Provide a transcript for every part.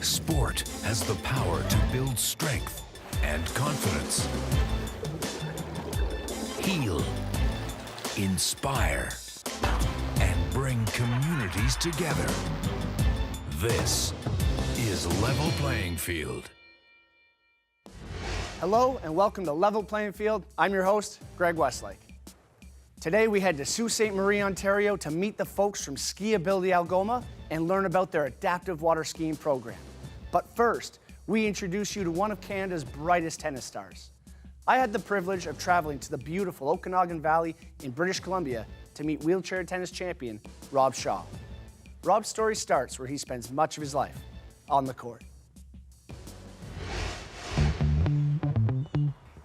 Sport has the power to build strength and confidence, heal, inspire, and bring communities together. This is Level Playing Field. Hello and welcome to Level Playing Field. I'm your host, Greg Westlake. Today we head to Sault Ste. Marie, Ontario to meet the folks from SkiAbility Algoma and learn about their adaptive water skiing program. But first, we introduce you to one of Canada's brightest tennis stars. I had the privilege of traveling to the beautiful Okanagan Valley in British Columbia to meet wheelchair tennis champion Rob Shaw. Rob's story starts where he spends much of his life, on the court.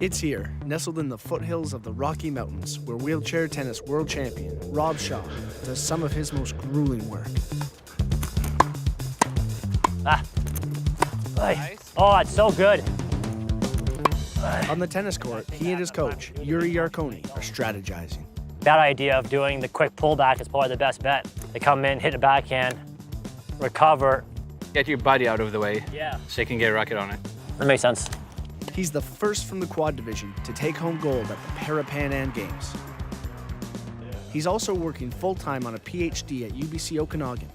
It's here, nestled in the foothills of the Rocky Mountains, where wheelchair tennis world champion Rob Shaw does some of his most grueling work. Nice. Oh, it's so good. On the tennis court, he and his coach, Yuri Yarkoni, are strategizing. That idea of doing the quick pullback is probably the best bet. They come in, hit a backhand, recover. Get your body out of the way, Yeah. so you can get a racket on it. That makes sense. He's the first from the quad division to take home gold at the Para-Pan Am Games. He's also working full-time on a PhD at UBC Okanagan.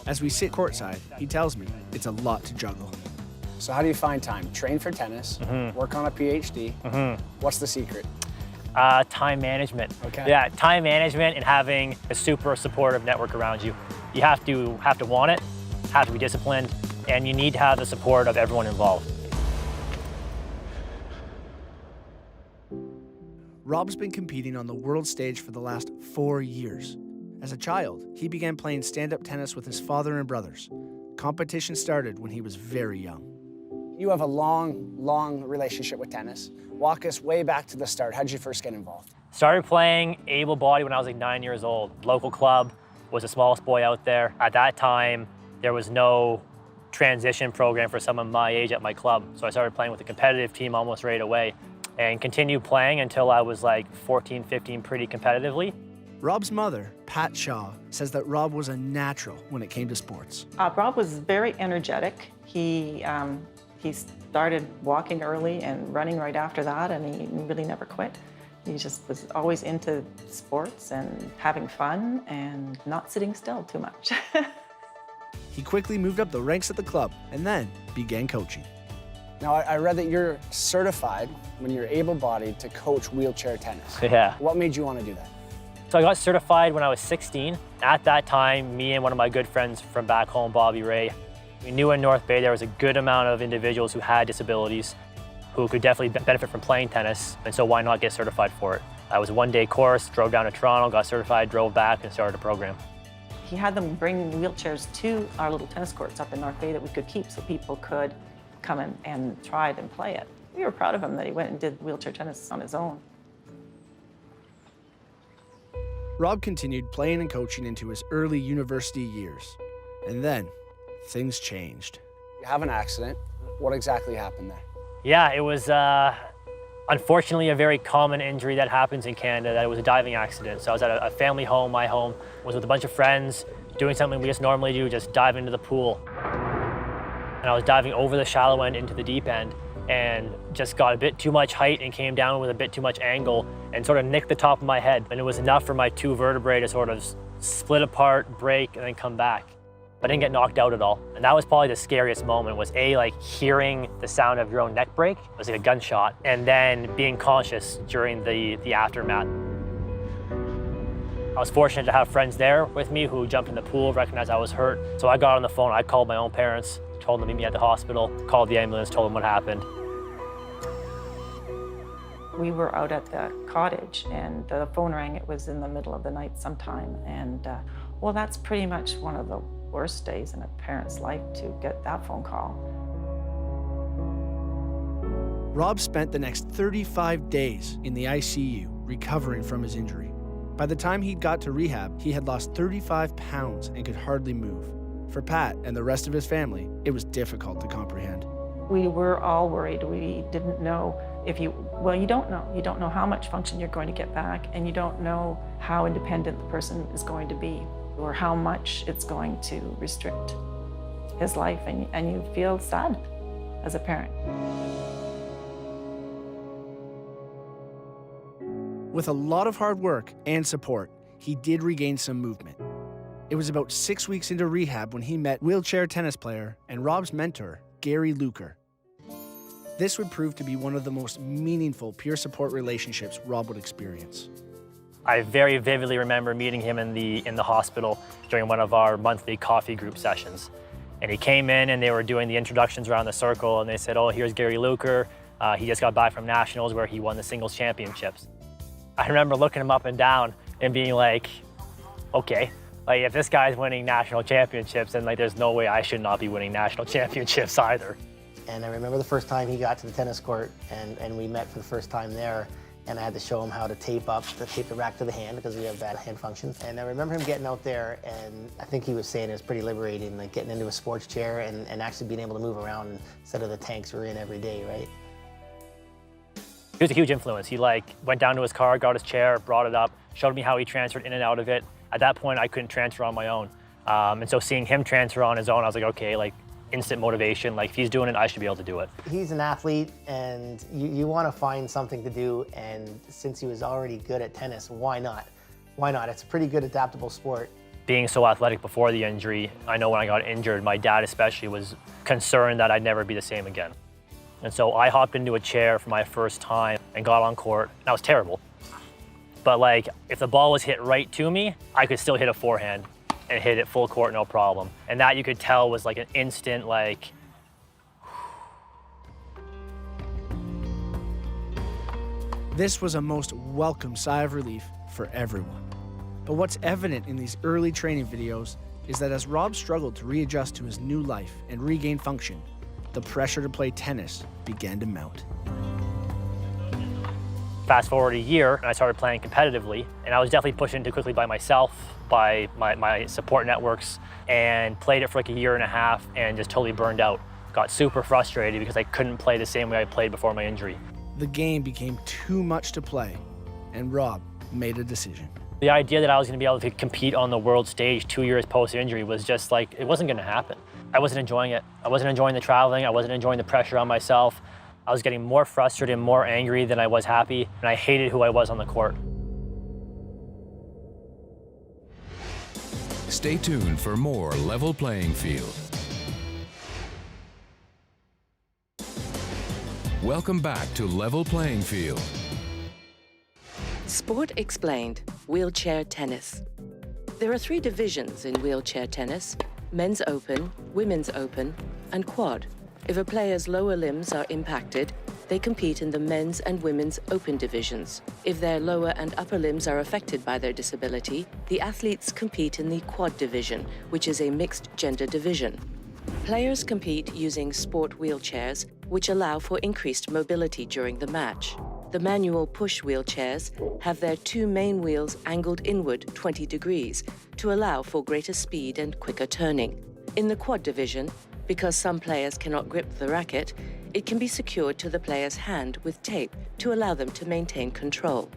As we sit courtside, he tells me it's a lot to juggle. So how do you find time? Train for tennis, work on a PhD. What's the secret? Time management. Okay. Yeah, time management and having a super supportive network around you. You have to want it, have to be disciplined, and you need to have the support of everyone involved. Rob's been competing on the world stage for the last 4 years. As a child, he began playing stand-up tennis with his father and brothers. Competition started when he was very young. You have a long relationship with tennis. Walk us way back to the start. How'd you first get involved? Started playing able-bodied when I was like 9 years old. Local club, was the smallest boy out there. At that time, there was no transition program for someone my age at my club. So I started playing with a competitive team almost right away and continued playing until I was like 14, 15 pretty competitively. Rob's mother, Pat Shaw, says that Rob was a natural when it came to sports. Rob was very energetic. He started walking early and running right after that, and he really never quit. He just was always into sports and having fun and not sitting still too much. He quickly moved up the ranks at the club and then began coaching. Now, I read that you're certified when you're able-bodied to coach wheelchair tennis. Yeah. What made you want to do that? So I got certified when I was 16. At that time, me and one of my good friends from back home, Bobby Ray, we knew in North Bay there was a good amount of individuals who had disabilities who could definitely benefit from playing tennis, and so why not get certified for it? I was a one-day course, drove down to Toronto, got certified, drove back, and started a program. He had them bring wheelchairs to our little tennis courts up in North Bay that we could keep so people could come in and try it and play it. We were proud of him that he went and did wheelchair tennis on his own. Rob continued playing and coaching into his early university years. And then, things changed. You have an accident. What exactly happened there? Yeah, it was unfortunately a very common injury that happens in Canada. That it was a diving accident. So I was at a family home, my home, was with a bunch of friends, doing something we just normally do, just dive into the pool. And I was diving over the shallow end into the deep end and just got a bit too much height and came down with a bit too much angle and sort of nicked the top of my head. And it was enough for my two vertebrae to sort of split apart, break, and then come back. But I didn't get knocked out at all. And that was probably the scariest moment, was like hearing the sound of your own neck break. It was like a gunshot. And then being conscious during the aftermath. I was fortunate to have friends there with me who jumped in the pool, recognized I was hurt. So I got on the phone, I called my own parents, told them to meet me at the hospital, called the ambulance, told them what happened. We were out at the cottage and the phone rang. It was in the middle of the night sometime. And well, that's pretty much one of the worst days in a parent's life to get that phone call. Rob spent the next 35 days in the ICU recovering from his injury. By the time he'd got to rehab, he had lost 35 pounds and could hardly move. For Pat and the rest of his family, it was difficult to comprehend. We were all worried. We didn't know if you don't know. You don't know how much function you're going to get back, and you don't know how independent the person is going to be or how much it's going to restrict his life, and you feel sad as a parent. With a lot of hard work and support, he did regain some movement. It was about 6 weeks into rehab when he met wheelchair tennis player and Rob's mentor, Gary Luker. This would prove to be one of the most meaningful peer support relationships Rob would experience. I very vividly remember meeting him in the hospital during one of our monthly coffee group sessions. And he came in and they were doing the introductions around the circle, and they said, oh, here's Gary Luker. He just got back from nationals where he won the singles championships. I remember looking him up and down and being like, okay, like if this guy's winning national championships, then like there's no way I should not be winning national championships either. And I remember the first time he got to the tennis court and we met for the first time there, and I had to show him how to tape the rack to the hand because we have bad hand function. And I remember him getting out there, and I think he was saying it was pretty liberating, like getting into a sports chair and actually being able to move around instead of the tanks we're in every day, right? He was a huge influence. He like went down to his car, got his chair, brought it up, showed me how he transferred in and out of it. At that point, I couldn't transfer on my own. And so seeing him transfer on his own, I was like, okay, like instant motivation. Like if he's doing it, I should be able to do it. He's an athlete, and you want to find something to do, and since he was already good at tennis, why not? Why not? It's a pretty good adaptable sport. Being so athletic before the injury, I know when I got injured, my dad especially was concerned that I'd never be the same again. And so I hopped into a chair for my first time and got on court. That was terrible. But like, if the ball was hit right to me, I could still hit a forehand and hit it full court, no problem. And that you could tell was like an instant like, This was a most welcome sigh of relief for everyone. But what's evident in these early training videos is that as Rob struggled to readjust to his new life and regain function, the pressure to play tennis began to mount. fast forward a year, and I started playing competitively, and I was definitely pushed into quickly by myself, by my support networks, and played it for like a year and a half and just totally burned out. Got super frustrated because I couldn't play the same way I played before my injury. The game became too much to play, and Rob made a decision. The idea that I was going to be able to compete on the world stage 2 years post-injury was just like, it wasn't going to happen. I wasn't enjoying it. I wasn't enjoying the traveling. I wasn't enjoying the pressure on myself. I was getting more frustrated and more angry than I was happy, and I hated who I was on the court. Stay tuned for more Level Playing Field. Welcome back to Level Playing Field. Sport Explained, Wheelchair Tennis. There are 3 divisions in wheelchair tennis: Men's Open, Women's Open, and Quad. If a player's lower limbs are impacted, they compete in the Men's and Women's Open divisions. If their lower and upper limbs are affected by their disability, the athletes compete in the Quad division, which is a mixed gender division. Players compete using sport wheelchairs, which allow for increased mobility during the match. The manual push wheelchairs have their 2 main wheels angled inward 20 degrees to allow for greater speed and quicker turning. In the Quad division, because some players cannot grip the racket, it can be secured to the player's hand with tape to allow them to maintain control.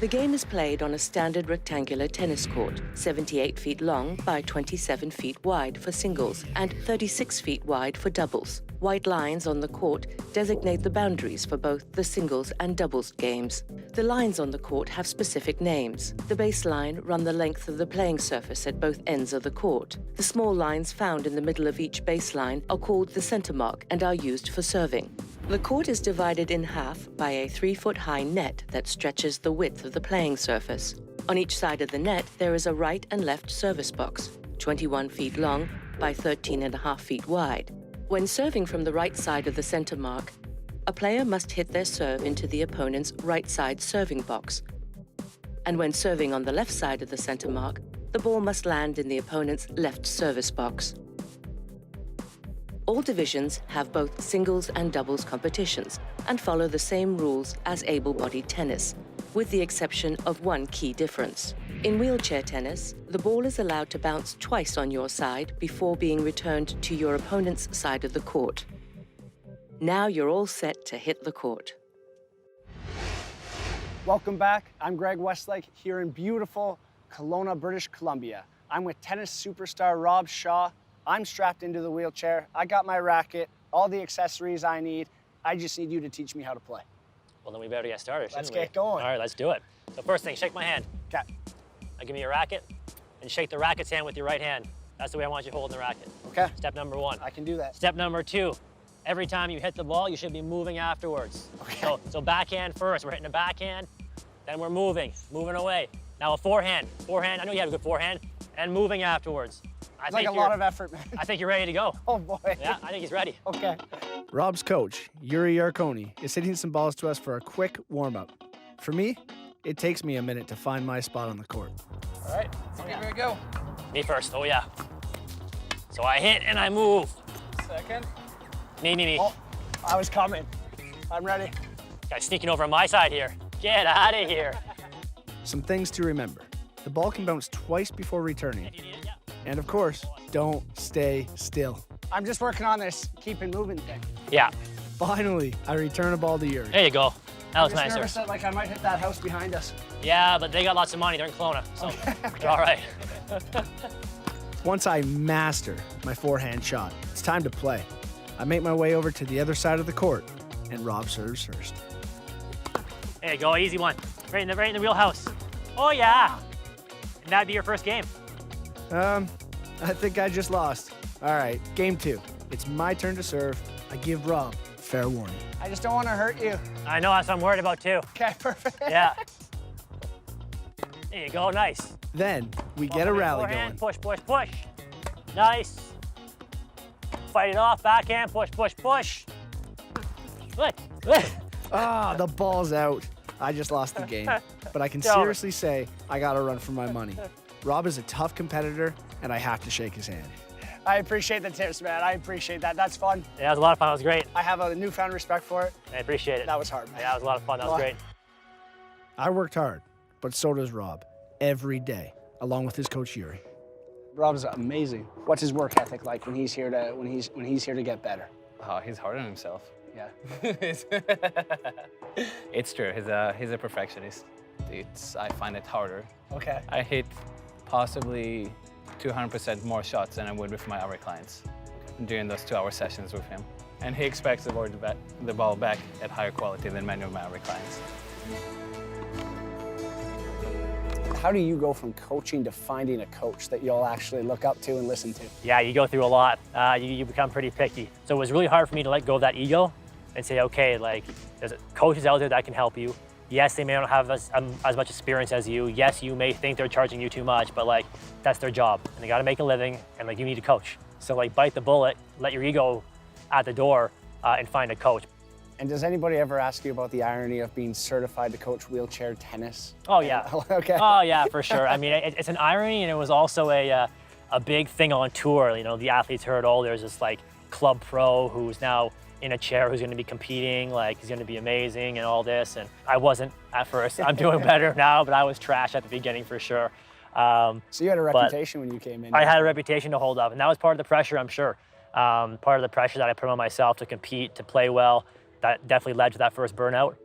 The game is played on a standard rectangular tennis court, 78 feet long by 27 feet wide for singles and 36 feet wide for doubles. White lines on the court designate the boundaries for both the singles and doubles games. The lines on the court have specific names. The baseline run the length of the playing surface at both ends of the court. The small lines found in the middle of each baseline are called the center mark and are used for serving. The court is divided in half by a 3-foot-high net that stretches the width of the playing surface. On each side of the net, there is a right and left service box, 21 feet long by 13.5 feet wide. When serving from the right side of the center mark, a player must hit their serve into the opponent's right side serving box. And when serving on the left side of the center mark, the ball must land in the opponent's left service box. All divisions have both singles and doubles competitions and follow the same rules as able-bodied tennis, with the exception of one key difference. In wheelchair tennis, the ball is allowed to bounce twice on your side before being returned to your opponent's side of the court. Now you're all set to hit the court. Welcome back. I'm Greg Westlake here in beautiful Kelowna, British Columbia. I'm with tennis superstar Rob Shaw I'm strapped into the wheelchair. I got my racket, all the accessories I need. I just need you to teach me how to play. Well, then we better get started, Let's shouldn't we? get going. All right, let's do it. So first thing, shake my hand. Okay. Now give me your racket and shake the racket's hand with your right hand. That's the way I want you holding the racket. Okay. Step number 1. I can do that. Step number 2, every time you hit the ball, you should be moving afterwards. Okay. So backhand first, we're hitting a backhand, then we're moving away. Now a forehand, I know you have a good forehand, and moving afterwards. It's like a lot of effort, man. I think you're ready to go. Oh boy. Yeah, I think he's ready. Okay. Rob's coach, Yuri Yarkoni, is hitting some balls to us for a quick warm-up. For me, it takes me a minute to find my spot on the court. All right, So give it a go. me first, oh yeah. So I hit and I move. Second. Me. Oh, I was coming. I'm ready. Guy's sneaking over on my side here. Get out of here. Some things to remember. The ball can bounce twice before returning. You need it, yeah. And of course, don't stay still. I'm just working on this keeping moving thing. Yeah, Finally, I return a ball to Yuri. there you go. That was I'm just nicer. nervous that like I might hit that house behind us. Yeah, but they got lots of money. They're in Kelowna, so you're all right. Once I master my forehand shot, it's time to play. I make my way over to the other side of the court, and Rob serves first. There you go, easy one. Right in the wheelhouse. Oh yeah. And that'd be your first game. I think I just lost. All right, game 2. It's my turn to serve. I give Rob fair warning. I just don't want to hurt you. I know, that's what I'm worried about too. Okay, perfect. Yeah. There you go, nice. Then we get a rally Forehand, going. push. Nice. Fight it off, backhand, push. Look. Ah, the ball's out. I just lost the game. But I can Get over it. seriously say I got a run for my money. Rob is a tough competitor, and I have to shake his hand. I appreciate the tips, man. I appreciate that. That's fun. Yeah, it was a lot of fun, it was great. I have a newfound respect for it. I appreciate it. That was hard, man. Yeah, it was a lot of fun, that was great. I worked hard, but so does Rob, every day, along with his coach Yuri. Rob's amazing. What's his work ethic like when he's here to get better? Oh, he's hard on himself. Yeah. It's true. He's a perfectionist. I find it harder. Okay. I hit possibly 200% more shots than I would with my other clients during those 2-hour sessions with him. And he expects the ball back at higher quality than many of my other clients. How do you go from coaching to finding a coach that you'll actually look up to and listen to? Yeah, you go through a lot. You become pretty picky. So it was really hard for me to let go of that ego and say, okay, like, there's coaches out there that can help you. Yes, they may not have as much experience as you. Yes, you may think they're charging you too much, but like, that's their job. And they gotta make a living, and like, you need a coach. So like, bite the bullet, let your ego at the door, and find a coach. And does anybody ever ask you about the irony of being certified to coach wheelchair tennis? Oh yeah. Okay. Oh yeah, for sure. I mean, it's an irony, and it was also a big thing on tour. You know, the athletes heard, oh, there's this like club pro who's now in a chair who's going to be competing, like he's going to be amazing and all this. And I wasn't at first. I'm doing better now, but I was trash at the beginning for sure. So you had a reputation when you came in. I had a reputation to hold up, and that was part of the pressure, I'm sure. Part of the pressure that I put on myself to compete, to play well, that definitely led to that first burnout.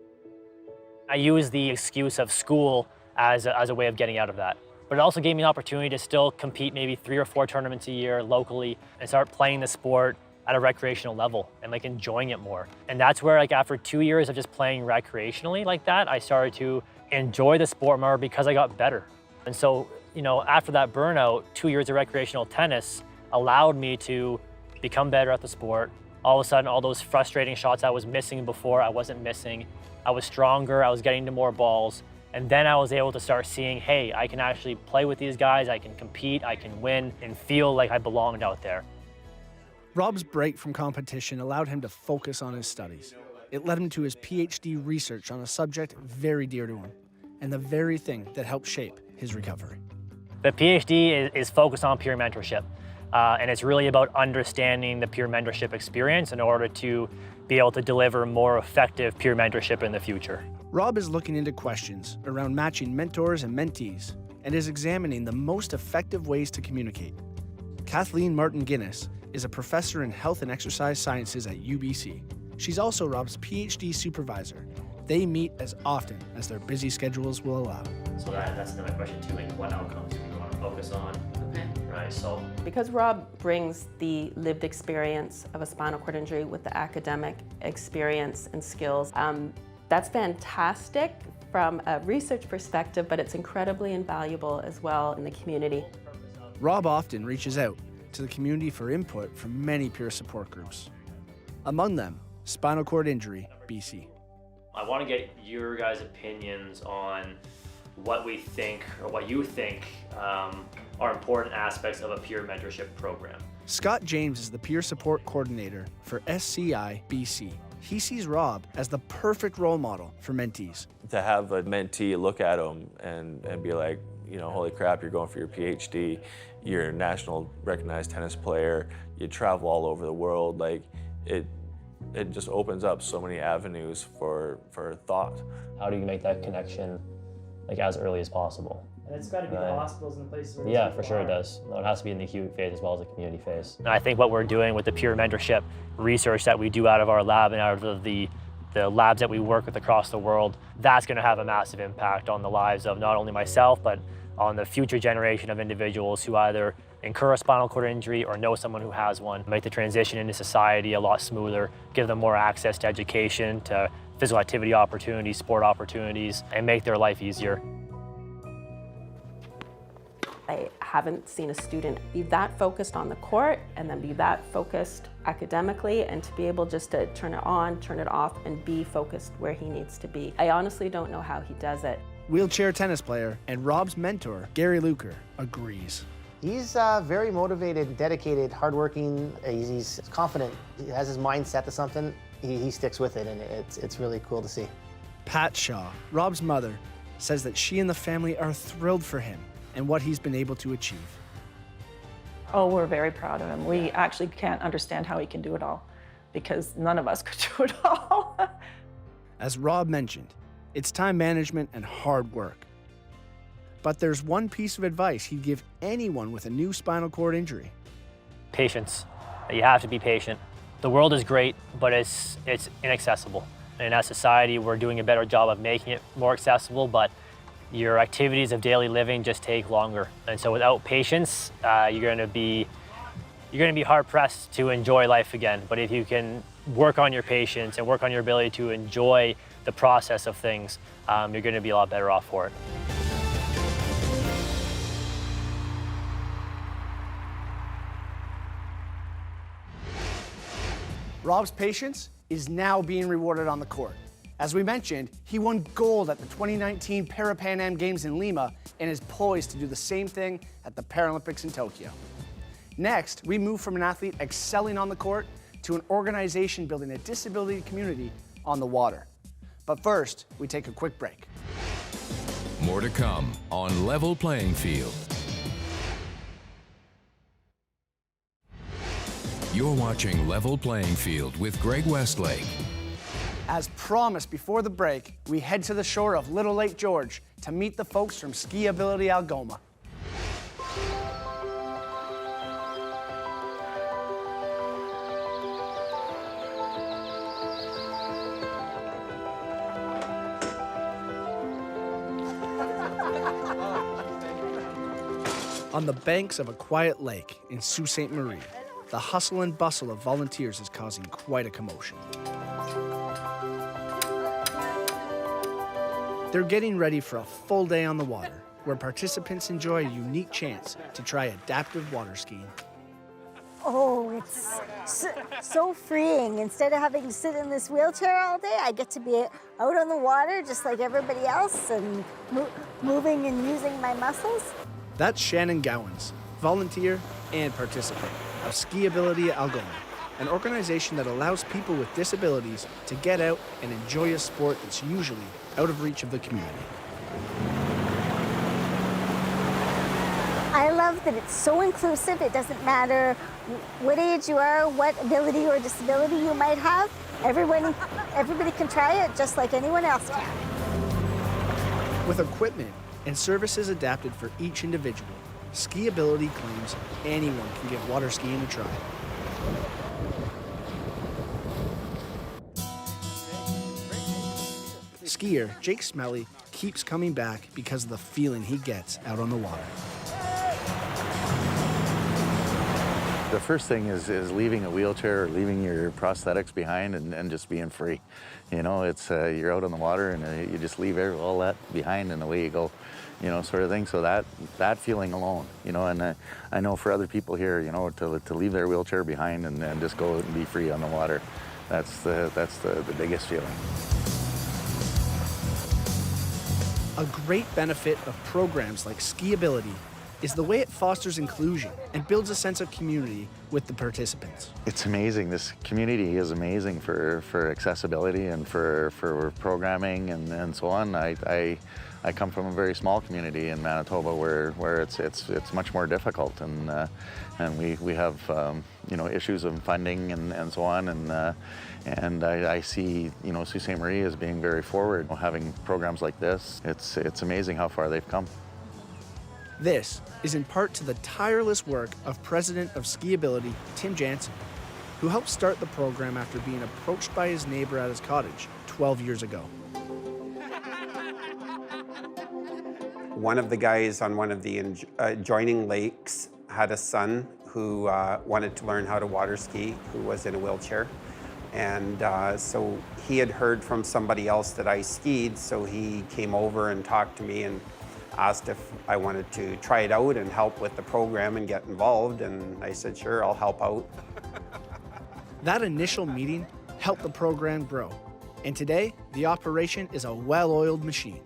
I used the excuse of school as a way of getting out of that. But it also gave me an opportunity to still compete maybe 3 or 4 tournaments a year locally and start playing the sport at a recreational level and like enjoying it more. And that's where like after 2 years of just playing recreationally like that, I started to enjoy the sport more because I got better. And so, you know, after that burnout, 2 years of recreational tennis allowed me to become better at the sport. All of a sudden, all those frustrating shots I was missing before, I wasn't missing. I was stronger, I was getting to more balls. And then I was able to start seeing, hey, I can actually play with these guys, I can compete, I can win, and feel like I belonged out there. Rob's break from competition allowed him to focus on his studies. It led him to his PhD research on a subject very dear to him, and the very thing that helped shape his recovery. The PhD is focused on peer mentorship, and it's really about understanding the peer mentorship experience in order to be able to deliver more effective peer mentorship in the future. Rob is looking into questions around matching mentors and mentees and is examining the most effective ways to communicate. Kathleen Martin-Guinness is a professor in health and exercise sciences at UBC. She's also Rob's PhD supervisor. They meet as often as their busy schedules will allow. So that's another question too, like what outcomes do you want to focus on? Okay. Right, so Because Rob brings the lived experience of a spinal cord injury with the academic experience and skills, that's fantastic from a research perspective, but it's incredibly invaluable as well in the community. Rob often reaches out to the community for input from many peer support groups. Among them, Spinal Cord Injury BC. I want to get your guys' opinions on what we think, or what you think, are important aspects of a peer mentorship program. Scott James is the peer support coordinator for SCI BC. He sees Rob as the perfect role model for mentees. To have a mentee look at him and be like, you know, holy crap, you're going for your PhD, you're a national recognized tennis player, you travel all over the world, like it just opens up so many avenues for thought. How do you make that connection like as early as possible? And it's got to be the hospitals and the places where yeah, for sure it does. It has to be in the acute phase as well as the community phase. And I think what we're doing with the peer mentorship research that we do out of our lab and out of the labs that we work with across the world, that's going to have a massive impact on the lives of not only myself, but on the future generation of individuals who either incur a spinal cord injury or know someone who has one. Make the transition into society a lot smoother, give them more access to education, to physical activity opportunities, sport opportunities, and make their life easier. I haven't seen a student be that focused on the court and then be that focused academically, and to be able just to turn it on, turn it off, and be focused where he needs to be. I honestly don't know how he does it. Wheelchair tennis player and Rob's mentor, Gary Luker, agrees. He's very motivated, dedicated, hardworking. He's confident. He has his mind set to something. He sticks with it, and it's really cool to see. Pat Shaw, Rob's mother, says that she and the family are thrilled for him and what he's been able to achieve. Oh, we're very proud of him. We actually can't understand how he can do it all, because none of us could do it all. As Rob mentioned, it's time management and hard work. But there's one piece of advice he'd give anyone with a new spinal cord injury. Patience. You have to be patient. The world is great, but it's inaccessible. And as society, we're doing a better job of making it more accessible, but your activities of daily living just take longer. And so without patience, you're gonna be hard pressed to enjoy life again. But if you can work on your patience and work on your ability to enjoy the process of things, you're gonna be a lot better off for it. Rob's patience is now being rewarded on the court. As we mentioned, he won gold at the 2019 Para-Pan Am Games in Lima and is poised to do the same thing at the Paralympics in Tokyo. Next, we move from an athlete excelling on the court to an organization building a disability community on the water. But first, we take a quick break. More to come on Level Playing Field. You're watching Level Playing Field with Greg Westlake. As promised before the break, we head to the shore of Little Lake George to meet the folks from SkiAbility Algoma. On the banks of a quiet lake in Sault Ste. Marie, the hustle and bustle of volunteers is causing quite a commotion. They're getting ready for a full day on the water, where participants enjoy a unique chance to try adaptive water skiing. Oh, it's so freeing. Instead of having to sit in this wheelchair all day, I get to be out on the water just like everybody else and moving and using my muscles. That's Shannon Gowans, volunteer and participant of SkiAbility Algoma, an organization that allows people with disabilities to get out and enjoy a sport that's usually out of reach of the community. I love that it's so inclusive. It doesn't matter what age you are, what ability or disability you might have. Everybody can try it just like anyone else can. With equipment and services adapted for each individual, SkiAbility claims anyone can give water skiing a try. Skier Jake Smelly keeps coming back because of the feeling he gets out on the water. The first thing is leaving a wheelchair or leaving your prosthetics behind and just being free. You know, it's you're out on the water and you just leave all that behind and away you go, you know, sort of thing. So that feeling alone, you know, and I know for other people here, you know, to leave their wheelchair behind and just go out and be free on the water, that's the biggest feeling. A great benefit of programs like SkiAbility is the way it fosters inclusion and builds a sense of community with the participants. It's amazing. This community is amazing for accessibility and for programming and so on. I come from a very small community in Manitoba where it's much more difficult and we have you know, issues of funding and so on, and I see, you know, Sault Ste. Marie as being very forward. Having programs like this, it's amazing how far they've come. This is in part to the tireless work of President of SkiAbility, Tim Jansen, who helped start the program after being approached by his neighbor at his cottage 12 years ago. One of the guys on one of the adjoining lakes had a son who wanted to learn how to water ski, who was in a wheelchair. And so he had heard from somebody else that I skied, so he came over and talked to me and asked if I wanted to try it out and help with the program and get involved, and I said, sure, I'll help out. That initial meeting helped the program grow, and today the operation is a well-oiled machine.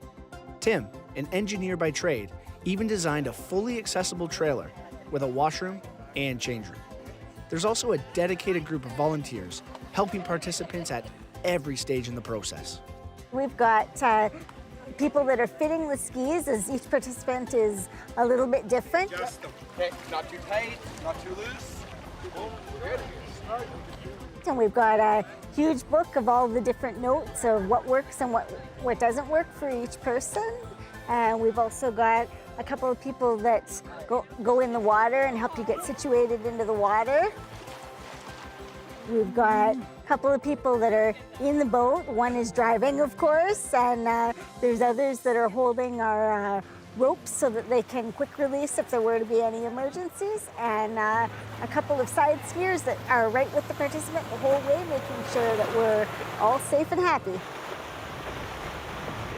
Tim, an engineer by trade, even designed a fully accessible trailer with a washroom and change room. There's also a dedicated group of volunteers helping participants at every stage in the process. We've got people that are fitting the skis, as each participant is a little bit different. Adjust them. Okay, not too tight, not too loose. Good. And we've got a huge book of all the different notes of what works and what doesn't work for each person. And we've also got a couple of people that go in the water and help you get situated into the water. We've got a couple of people that are in the boat. One is driving, of course, and there's others that are holding our ropes so that they can quick release if there were to be any emergencies, and a couple of side skiers that are right with the participant the whole way, making sure that we're all safe and happy.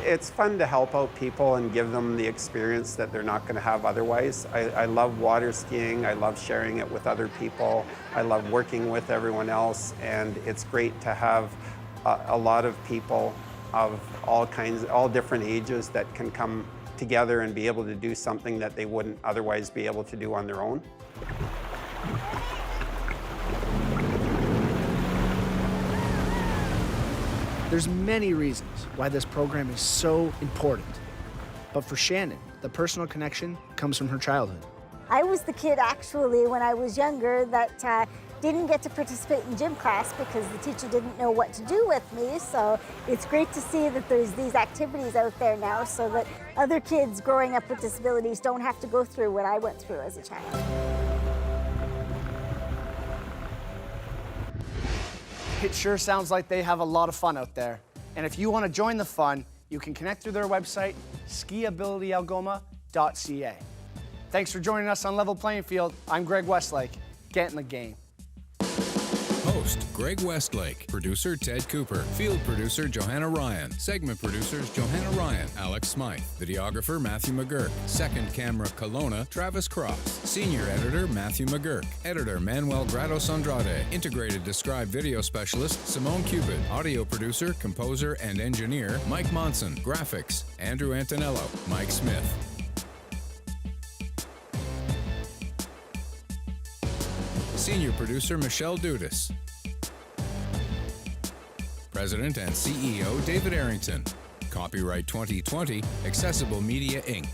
It's fun to help out people and give them the experience that they're not going to have otherwise. I love water skiing. I love sharing it with other people. I love working with everyone else, and it's great to have a lot of people of all kinds, all different ages that can come together and be able to do something that they wouldn't otherwise be able to do on their own. There's many reasons why this program is so important. But for Shannon, the personal connection comes from her childhood. I was the kid, actually, when I was younger that didn't get to participate in gym class because the teacher didn't know what to do with me. So it's great to see that there's these activities out there now so that other kids growing up with disabilities don't have to go through what I went through as a child. It sure sounds like they have a lot of fun out there. And if you want to join the fun, you can connect through their website, SkiAbilityAlgoma.ca. Thanks for joining us on Level Playing Field. I'm Greg Westlake. Get in the game. Host Greg Westlake, producer Ted Cooper, field producer Johanna Ryan, segment producers Johanna Ryan, Alex Smythe, videographer Matthew McGurk, second camera Kelowna Travis Cross, senior editor Matthew McGurk, editor Manuel Grados Andrade, integrated described video specialist Simone Cupid, audio producer, composer, and engineer Mike Monson, graphics Andrew Antonello, Mike Smith. Senior producer Michelle Dudas. President and CEO David Arrington. Copyright 2020, Accessible Media Inc.